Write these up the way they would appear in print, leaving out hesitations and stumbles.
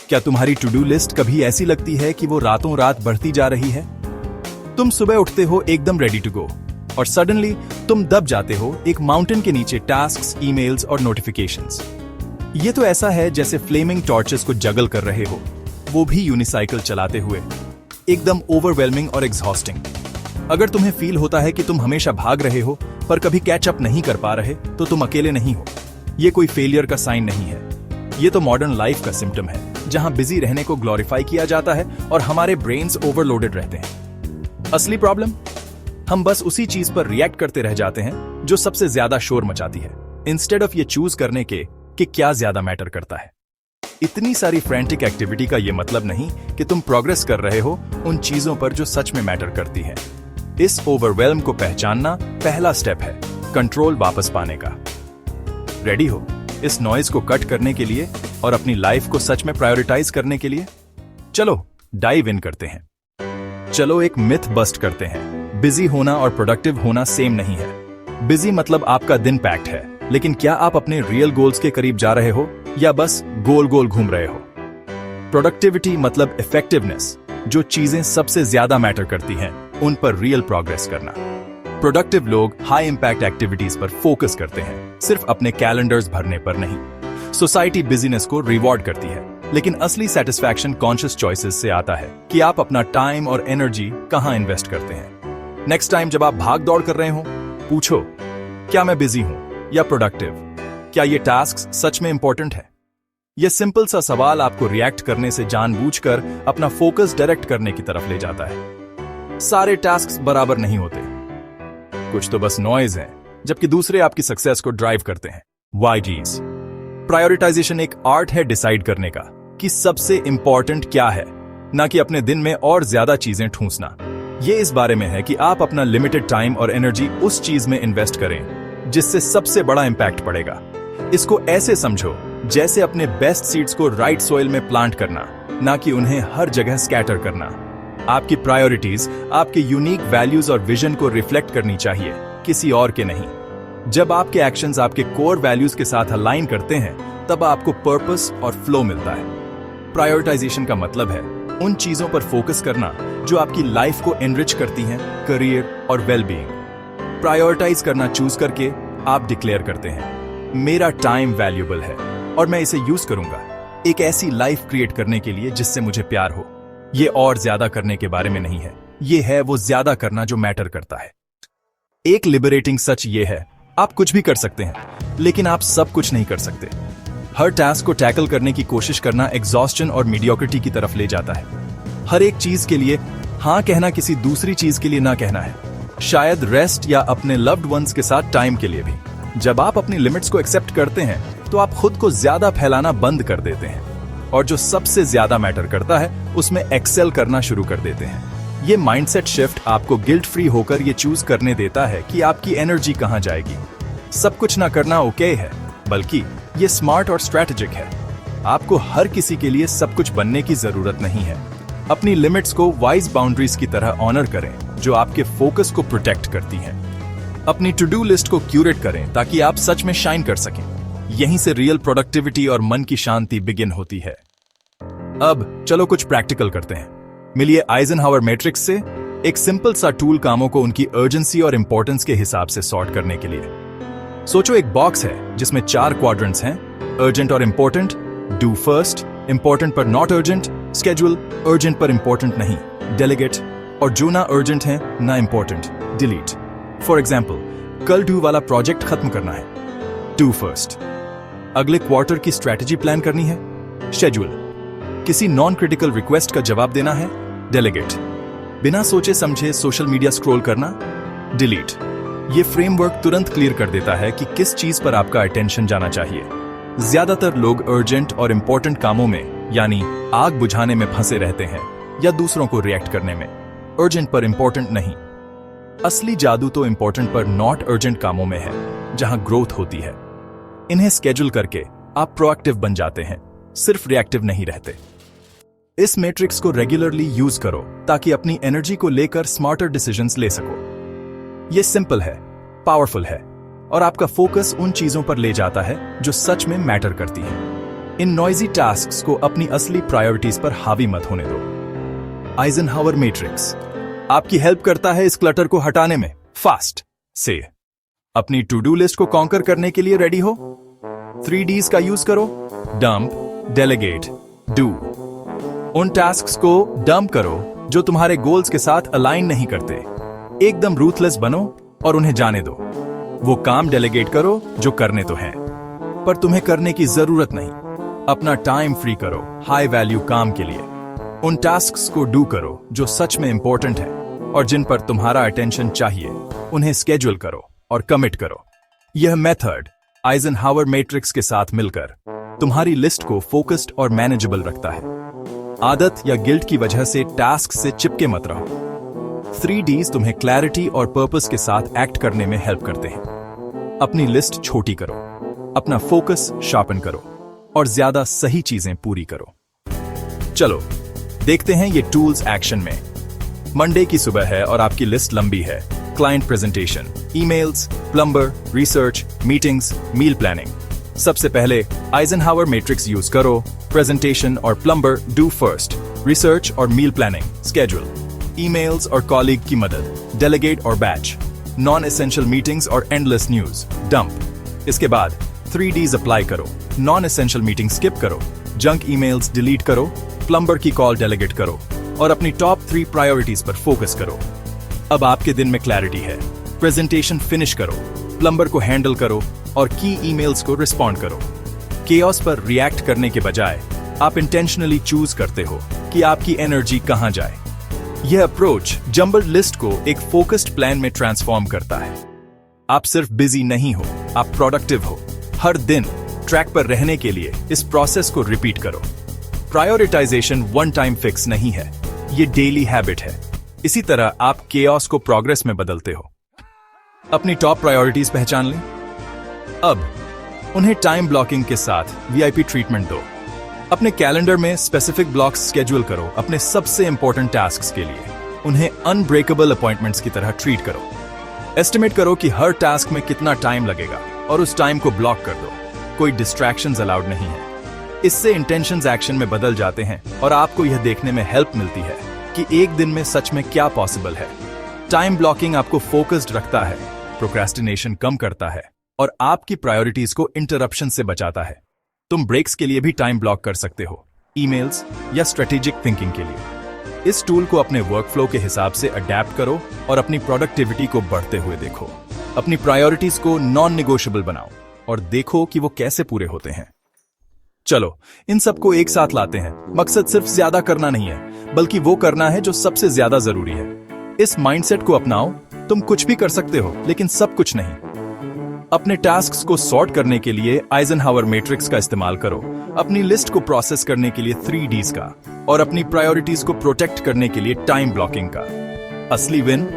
क्या तुम्हारी to do list कभी ऐसी लगती है कि वो रातों रात बढ़ती जा रही है? तुम सुबह उठते हो एकदम रेडी टू गो और सडनली तुम दब जाते हो एक माउंटेन के नीचे टास्क्स, ईमेल्स और नोटिफिकेशंस। ये तो ऐसा है जैसे फ्लेमिंग टॉर्चेस को जगल कर रहे हो, वो भी यूनिसाइकिल चलाते हुए। एकदम ओवरवेलमिंग और एग्जॉस्टिंग। अगर तुम्हें फील होता है कि तुम हमेशा भाग रहे हो पर कभी कैच अप नहीं कर पा रहे, तो तुम अकेले नहीं हो। ये कोई फेलियर का साइन नहीं है। ये तो मॉडर्न लाइफ का सिम्टम है, जहां बिजी रहने को ग्लोरीफाई किया जाता है और हमारे ब्रेन्स ओवरलोडेड रहते हैं। असली प्रॉब्लम, हम बस उसी चीज पर रिएक्ट करते रह जाते हैं जो सबसे ज्यादा शोर मचाती है, इंस्टेड ऑफ ये चूज करने के कि क्या ज्यादा मैटर करता है। इतनी सारी फ्रैंटिक एक्टिविटी का ये मतलब नहीं कि तुम प्रोग्रेस कर रहे हो उन चीजों पर जो सच में मैटर करती है। इस ओवरवेल्म को पहचानना पहला स्टेप है कंट्रोल वापस पाने का। रेडी हो इस नॉइज को कट करने के लिए और अपनी लाइफ को सच में प्रायोरिटाइज करने के लिए? चलो डाइव इन करते हैं। चलो एक मिथ बस्ट करते हैं। बिजी होना और प्रोडक्टिव होना सेम नहीं है। बिजी मतलब आपका दिन पैक्ड है, लेकिन क्या आप अपने रियल गोल्स के करीब जा रहे हो या बस गोल गोल घूम रहे हो? प्रोडक्टिविटी मतलब इफेक्टिवनेस, जो चीजें सबसे ज्यादा मैटर करती हैं उन पर रियल प्रोग्रेस करना। प्रोडक्टिव लोग हाई इंपैक्ट एक्टिविटीज पर फोकस करते हैं, सिर्फ अपने कैलेंडर्स भरने पर नहीं। सोसाइटी बिजीनेस को रिवॉर्ड करती है, लेकिन असली सेटिस्फैक्शन कॉन्शियस चॉइसेस से आता है कि आप अपना टाइम और एनर्जी कहां इन्वेस्ट करते हैं। नेक्स्ट टाइम जब आप भाग दौड़ कर रहे हो, पूछो क्या मैं बिजी हूं या प्रोडक्टिव? क्या ये टास्क सच में इंपॉर्टेंट है? यह सिंपल सा सवाल आपको रिएक्ट करने से जानबूझकर अपना फोकस डायरेक्ट करने की तरफ ले जाता है। सारे टास्क बराबर नहीं होते, कुछ तो बस नॉइज है, जबकि दूसरे आपकी सक्सेस को ड्राइव करते हैं। YGs प्रायोरिटाइजेशन एक आर्ट है डिसाइड करने का कि सबसे इंपॉर्टेंट क्या है, ना कि अपने दिन में और ज्यादा चीजें ठूंसना। ये इस बारे में है कि आप अपना लिमिटेड टाइम और एनर्जी उस चीज में इन्वेस्ट करें जिससे सबसे बड़ा इंपैक्ट पड़ेगा। इसको ऐसे समझो जैसे अपने बेस्ट सीड्स को राइट सॉइल में प्लांट करना, ना कि उन्हें हर जगह स्कैटर करना। आपकी प्रायोरिटीज आपके यूनिक वैल्यूज और विजन को रिफ्लेक्ट करनी चाहिए, किसी और के नहीं। जब आपके एक्शंस आपके कोर वैल्यूज के साथ अलाइन करते हैं, तब आपको पर्पस और फ्लो मिलता है। प्रायोरिटाइजेशन का मतलब है उन चीजों पर फोकस करना जो आपकी लाइफ को एनरिच करती हैं, करियर और वेलबीइंग। प्रायोरिटाइज करना चूज करके आप डिक्लेयर करते हैं, मेरा टाइम वैल्यूएबल है और मैं इसे यूज करूंगा एक ऐसी लाइफ क्रिएट करने के लिए जिससे मुझे प्यार हो। ये और ज्यादा करने के बारे में नहीं है, ये है वो ज्यादा करना जो मैटर करता है। एक लिबरेटिंग सच ये है, आप कुछ भी कर सकते हैं, लेकिन आप सब कुछ नहीं कर सकते। हर टास्क को टैकल करने की कोशिश करना एग्जॉस्शन और मीडियोक्रिटी की तरफ ले जाता है। हर एक चीज के लिए हाँ कहना किसी दूसरी चीज के लिए ना कहना है, शायद रेस्ट या अपने लव्ड वंस के साथ टाइम के लिए भी। जब आप अपनी लिमिट्स को एक्सेप्ट करते हैं, तो आप खुद को ज्यादा फैलाना बंद कर देते हैं और जो सबसे ज्यादा मैटर करता है उसमें एक्सेल करना शुरू कर देते हैं। ये माइंडसेट शिफ्ट आपको गिल्ट फ्री होकर ये चूज करने देता है कि आपकी एनर्जी कहां जाएगी। सब कुछ ना करना ओके है, बल्कि ये स्मार्ट और स्ट्रैटेजिक है। आपको हर किसी के लिए सब कुछ बनने की जरूरत नहीं है। अपनी लिमिट्स को वाइज बाउंड्रीज की तरह ऑनर करें, जो आपके फोकस को प्रोटेक्ट करती हैं। अपनी टू डू लिस्ट को क्यूरेट करें ताकि आप सच में शाइन कर सकें। यहीं से रियल प्रोडक्टिविटी और मन की शांति बिगिन होती है। अब चलो कुछ प्रैक्टिकल करते हैं। मिलिए आइजनहावर मैट्रिक्स से, एक सिंपल सा टूल कामों को उनकी अर्जेंसी और इंपॉर्टेंस के हिसाब से सॉर्ट करने के लिए। सोचो एक बॉक्स है जिसमें 4 क्वाड्रेंट्स हैं, अर्जेंट और इंपॉर्टेंट, डू फर्स्ट, इंपॉर्टेंट पर नॉट अर्जेंट, स्केड्यूल, अर्जेंट पर इंपॉर्टेंट नहीं, डेलीगेट, और जो ना अर्जेंट है ना इंपॉर्टेंट, डिलीट। फॉर एग्जाम्पल, कल डू वाला प्रोजेक्ट खत्म करना है, डू फर्स्ट। अगले क्वार्टर की स्ट्रैटेजी प्लान करनी है, शेड्यूल। किसी नॉन क्रिटिकल रिक्वेस्ट का जवाब देना है, डेलीगेट। बिना सोचे समझे सोशल मीडिया स्क्रॉल करना, डिलीट। ये फ्रेमवर्क तुरंत क्लियर कर देता है कि किस चीज पर आपका अटेंशन जाना चाहिए। ज्यादातर लोग अर्जेंट और इंपॉर्टेंट कामों में, यानी आग बुझाने में फंसे रहते हैं या दूसरों को रिएक्ट करने में, अर्जेंट पर इंपॉर्टेंट नहीं। असली जादू तो इंपॉर्टेंट पर नॉट अर्जेंट कामों में है, जहां ग्रोथ होती है। इन्हें स्केड्यूल करके आप प्रोएक्टिव बन जाते हैं, सिर्फ रिएक्टिव नहीं रहते। इस मैट्रिक्स को रेगुलरली यूज करो ताकि अपनी एनर्जी को लेकर स्मार्टर डिसीजंस ले सको। ये सिंपल है, पावरफुल है और आपका फोकस उन चीजों पर ले जाता है जो सच में मैटर करती हैं। इन नॉइजी टास्क्स को अपनी असली प्रायोरिटीज पर हावी मत होने दो। आइजनहावर मैट्रिक्स आपकी हेल्प करता है इस क्लटर को हटाने में। फास्ट से अपनी टू डू लिस्ट को कॉन्कर करने के लिए रेडी हो? 3Ds का यूज करो। Dump, delegate, do. उन टास्क्स को डंप करो जो तुम्हारे गोल्स के साथ अलाइन नहीं करते। एकदम रूथलेस बनो और उन्हें जाने दो। वो काम डेलीगेट करो जो करने तो हैं, पर तुम्हें करने की जरूरत नहीं। अपना टाइम फ्री करो हाई वैल्यू काम के लिए। उन टास्क्स को डू करो जो सच में इंपॉर्टेंट है और जिन पर तुम्हारा अटेंशन चाहिए। उन्हें स्केड्यूल करो और कमिट करो। यह मेथड आइजनहावर मैट्रिक्स के साथ मिलकर तुम्हारी लिस्ट को फोकस्ड और मैनेजेबल रखता है। आदत या गिल्ट की वजह से टास्क से चिपके मत रहो। 3Ds तुम्हें क्लैरिटी और पर्पस के साथ एक्ट करने में हेल्प करते हैं। अपनी लिस्ट छोटी करो, अपना फोकस शार्पन करो और ज्यादा सही चीजें पूरी करो। चलो देखते हैं ये टूल्स एक्शन में। मंडे की सुबह है और आपकी लिस्ट लंबी है। Client presentation, emails, plumber, research, meetings, meal planning. सबसे पहले आइजनहावर मैट्रिक्स यूज करो। प्रेजेंटेशन और प्लम्बर डू फर्स्ट, रिसर्च और मील प्लानिंग स्केड्यूल, ईमेल्स और कॉलीग की मदद, डेलीगेट और बैच, नॉन एसेंशियल मीटिंग्स और एंडलेस न्यूज डंप। इसके बाद 3Ds अप्लाई करो। नॉन एसेंशियल मीटिंग स्किप करो, जंक ईमेल्स डिलीट करो, प्लम्बर की कॉल डेलीगेट करो और अपनी टॉप 3 प्रायोरिटीज पर फोकस करो। अब आपके दिन में क्लैरिटी है। प्रेजेंटेशन फिनिश करो, प्लम्बर को हैंडल करो और की ईमेल्स को रिस्पॉन्ड करो। केओस पर रिएक्ट करने के बजाय आप इंटेंशनली चूज करते हो कि आपकी एनर्जी कहां जाए। यह अप्रोच जंबल्ड लिस्ट को एक फोकस्ड प्लान में ट्रांसफॉर्म करता है। आप सिर्फ बिजी नहीं हो, आप प्रोडक्टिव हो। हर दिन ट्रैक पर रहने के लिए इस प्रोसेस को रिपीट करो। प्रायोरिटाइजेशन वन टाइम फिक्स नहीं है, ये डेली हैबिट है। इसी तरह आप केओस को प्रोग्रेस में बदलते हो। अपनी टॉप प्रायोरिटीज पहचान लें। अब उन्हें टाइम ब्लॉकिंग के साथ वीआईपी ट्रीटमेंट दो। अपने कैलेंडर में स्पेसिफिक ब्लॉक्स स्केड्यूल करो अपने सबसे इंपॉर्टेंट टास्क्स के लिए। उन्हें अनब्रेकेबल अपॉइंटमेंट्स की तरह ट्रीट करो। एस्टिमेट करो कि हर टास्क में कितना टाइम लगेगा और उस टाइम को ब्लॉक कर दो। कोई डिस्ट्रैक्शंस अलाउड नहीं है। इससे इंटेंशंस एक्शन में बदल जाते हैं और आपको यह देखने में हेल्प मिलती है कि एक दिन में सच में क्या पॉसिबल है। टाइम ब्लॉकिंग आपको फोकस्ड रखता है, प्रोक्रेस्टिनेशन कम करता है और आपकी प्रायोरिटीज को इंटरप्शन से बचाता है। तुम ब्रेक्स के लिए भी टाइम ब्लॉक कर सकते हो, ईमेल्स या स्ट्रेटेजिक थिंकिंग के लिए। इस टूल को अपने वर्कफ्लो के हिसाब से अडेप्ट करो और अपनी प्रोडक्टिविटी को बढ़ते हुए देखो। अपनी प्रायोरिटीज को नॉन नेगोशिएबल बनाओ और देखो कि वो कैसे पूरे होते हैं। चलो इन सबको एक साथ लाते हैं। मकसद सिर्फ ज्यादा करना नहीं है, बल्कि वो करना है जो सबसे ज्यादा जरूरी है। इस माइंडसेट को अपनाओ। तुम कुछ भी कर सकते हो, लेकिन सब कुछ नहीं। अपने टास्क्स को सॉर्ट करने के लिए आइजनहावर मैट्रिक्स का इस्तेमाल करो। अपनी लिस्ट को प्रोसेस करने के लिए 3Ds का और अपनी प्रायोरिटीज को प्रोटेक्ट करने के लिए टाइम ब्लॉकिंग का। असली विन,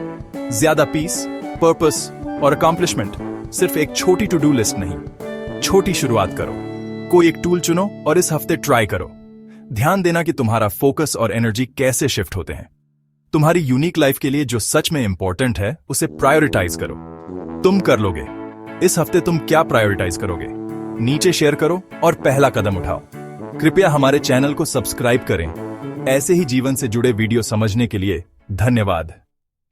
ज्यादा पीस, पर्पस और अकॉम्प्लिशमेंट सिर्फ एक छोटी टू डू लिस्ट नहीं। छोटी शुरुआत करो। कोई एक टूल चुनो और इस हफ्ते ट्राई करो। ध्यान देना कि तुम्हारा फोकस और एनर्जी कैसे शिफ्ट होते हैं। तुम्हारी यूनिक लाइफ के लिए जो सच में इंपॉर्टेंट है उसे प्रायोरिटाइज करो। तुम कर लोगे। इस हफ्ते तुम क्या प्रायोरिटाइज करोगे? नीचे शेयर करो और पहला कदम उठाओ। कृपया हमारे चैनल को सब्सक्राइब करें। ऐसे ही जीवन से जुड़े वीडियो समझने के लिए धन्यवाद।